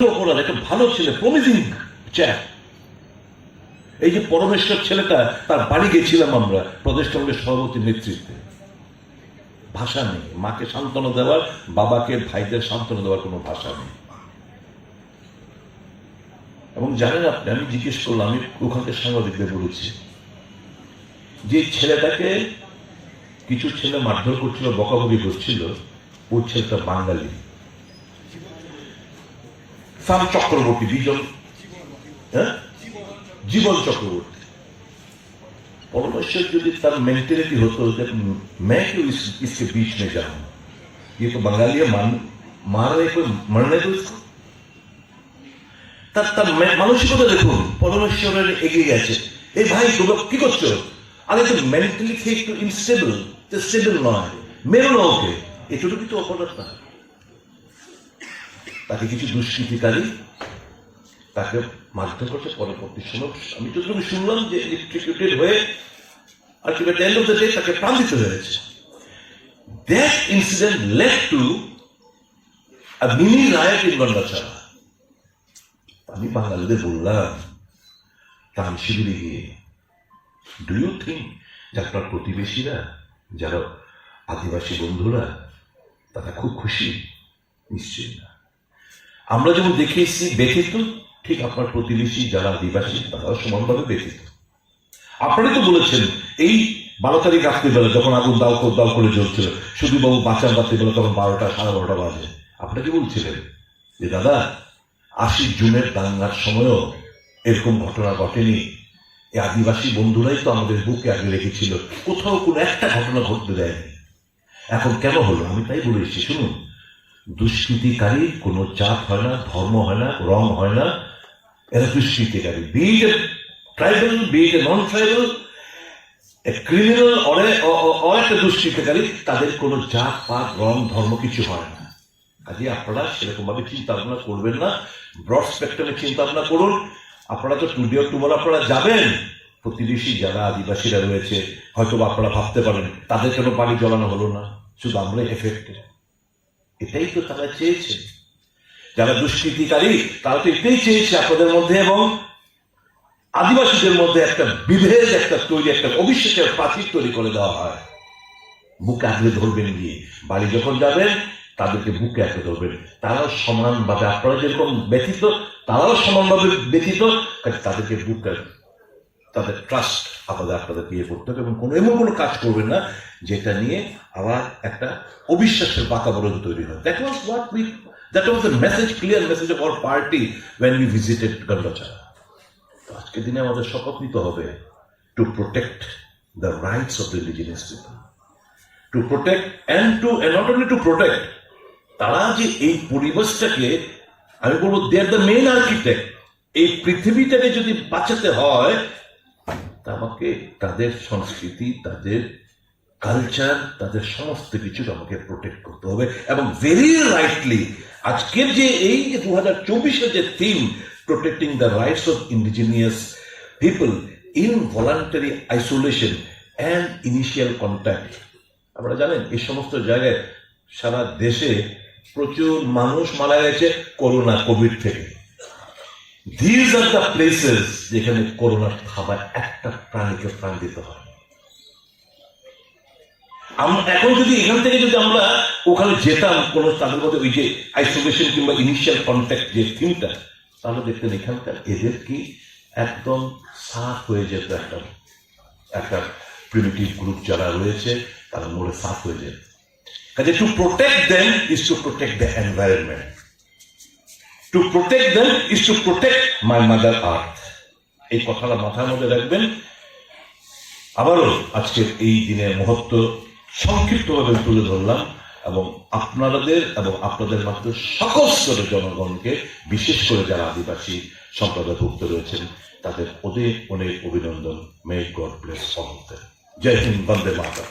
একটা ভালো ছেলে, প্রমিজিং চ্যাপ। এই যে পরমেশ্বর ছেলেটা, তার বাড়ি গেছিলাম আমরা প্রদেশ কংগ্রেস সভাপতির নেতৃত্বে। ভাষা নেই, মাকে সান্ত্বনা দেওয়ার, বাবাকে ভাইদের সান্ত্বনা দেওয়ার কোনো ভাষা নেই। এবং জানেন আপনি, আমি জিজ্ঞেস করলাম, আমি ওখানকার সাংবাদিকদের বলেছি যে ছেলেটাকে কিছু ছেলে মারধর করছিল, বকাবকি করছিল, ওই ছেলেটা বাঙালি, সাম চক্রবর্তী, জীবন চক্রবর্তী। পরমেশ্বর যদি তার মেন্টালিটি হতো मैं क्यों इसके बीच में जाऊं, ये तो बंगाली मार रहे, कोई मरने दो इसको। তার মানসিকতা দেখুন, পরমেশ্বরের এগিয়ে গেছে। এই ভাই তোমরা কি করছো? আরে তো মেন্টালি একটু ইনস্টেবল, স্টেবল নয়, মেরো না ওকে। এটুকু তো অপরাধ না। তাকে কিছু দুষ্কৃতিকারী তাকে মারধর করছে। পরবর্তী সময় আমি যতটুকু শুনলাম যে ইলেকট্রিকিউটেড হয়ে ultimate end of the day তাকে প্রাণ দিতে হয়েছে। That incident led to a mini riot in Gandachhara. আমি বাঙালিদের বললাম ত্রাণ শিবিরে গিয়ে, ডু ইউ থিঙ্ক যে আপনার প্রতিবেশীরা, যারা আদিবাসী বন্ধুরা, তারা খুব খুশি? নিশ্চয়ই না। আমরা যেমন দেখেছি ব্যথিত, ঠিক আপনার প্রতিবেশী যারা আদিবাসী তারাও সমানভাবে ব্যথিত। আপনারাই তো বলেছেন এই 12 তারিখ রাত্রিবেলা যখন আগুন দাও করে জ্বলছিল, সুধীরবাবু বাঁচান রাত্রিবেলা, তখন 12টা 12:30 বাজে, আপনাকে বলছিলেন যে দাদা 80 জুনের দাঙ্গার সময়ও এরকম ঘটনা ঘটেনি, এই আদিবাসী বন্ধুরাই তো আমাদের বুকে আগে রেখেছিল, কোথাও কোনো একটা ঘটনা ঘটতে দেয়নি। এখন কেন হলো? আমি তাই বলে এসেছি, শুনুন, দুষ্কৃতিকারী কোনো জাত হয় না, ধর্ম হয় না, রং হয় না, এরা দুষ্কৃতিকারী। Be it tribal, be it non tribal, criminal or একটা দুষ্কৃতিকারী, তাদের কোনো জাত পাত রং ধর্ম কিছু হয় না। কাজে আপনারা সেরকম ভাবে চিন্তা ভাবনা করবেন না, ব্রড স্পেকট্রামে চিন্তা ভাবনা করুন। আপনারা তো টুডে অর টুমরো আপনারা যাবেন, প্রতিবেশী যারা আদিবাসীরা রয়েছে, হয়তো আপনারা ভাবতে পারেন তাদের কেন বাড়ি জ্বলানো হলো না, শুধু আমরা এফেক্টেড। এটাই তো তারা চেয়েছে, যারা দুষ্কৃতিকারী তারা তো এটাই চেয়েছে আপনাদের মধ্যে এবং আদিবাসীদের মধ্যে একটা বিভেদ, একটা তৈরি, একটা অবিশ্বাসের প্রাচীর তৈরি করে দেওয়া হয়। বুকে আঁকড়ে ধরবেন গিয়ে, বাড়ি যখন যাবেন তাদেরকে বুকে আঁকড়ে ধরবেন। তারাও সমানভাবে, আপনারা যেরকম ব্যথিত তারাও সমানভাবে ব্যথিত, তাদেরকে বুকে, তাদের ট্রাস্ট আপনাদের বিয়ে করতে হবে এবং এমন কোনো কাজ করবেন না যেটা নিয়ে আবার একটা অবিশ্বাসের বাতাবরণ তৈরি হয়। That was the message, clear message of our party when we visited Gandacherra. আজকের দিনে আমাদের শপথ নিতে হবে to protect the rights of the indigenous people, to protect and not only to protect, তারা যে এই পরিবেশটাকে, আমি বলবো they are the main architect, এই পৃথিবীটাকে যদি বাঁচাতে হয় আমাকে তাদের সংস্কৃতি, তাদের কালচার, তাদের সমস্ত কিছু আমাকে প্রোটেক্ট করতে হবে। এবং ভেরি রাইটলি আজকের যে এই 2024-এর যে theme, protecting the rights of indigenous people in voluntary isolation and initial contact. আপনারা জানেন এই সমস্ত জায়গায় সারা দেশে প্রচুর মানুষ মারা গেছে করোনা, কোভিড থেকে। These are the places যেখানে করোনার খাবার একটা প্রাণীকে প্রাণ দিতে হয়। এখন যদি এখান থেকে যদি আমরা ওখানে যেতাম কোন তাদের মধ্যে ওই যে আইসোলেশন কিংবা ইনিশিয়াল কন্ট্যাক্ট যে থিমটা, তাহলে দেখতেন এখানকার এদের কি একদম সাফ হয়ে যেত, একটা প্রিমিটিভ গ্রুপ যারা রয়েছে তারা মরে সাফ হয়ে যেত। কাজে to protect them is to protect the environment, to protect them is to protect my mother earth। এই কথাটা মাথার মধ্যে রাখবেন। আবারও আজকের এই দিনের মুহূর্ত সংক্ষিপ্তভাবে তুলে ধরলাম এবং আপনাদের এবং আপনাদের মাত্র সকল স্তরের জনগণকে, বিশেষ করে যারা আদিবাসী সম্প্রদায়ভুক্ত রয়েছেন, তাদের অনেক অনেক অভিনন্দন। May God bless all of them. Jai Hind, Vande Mataram.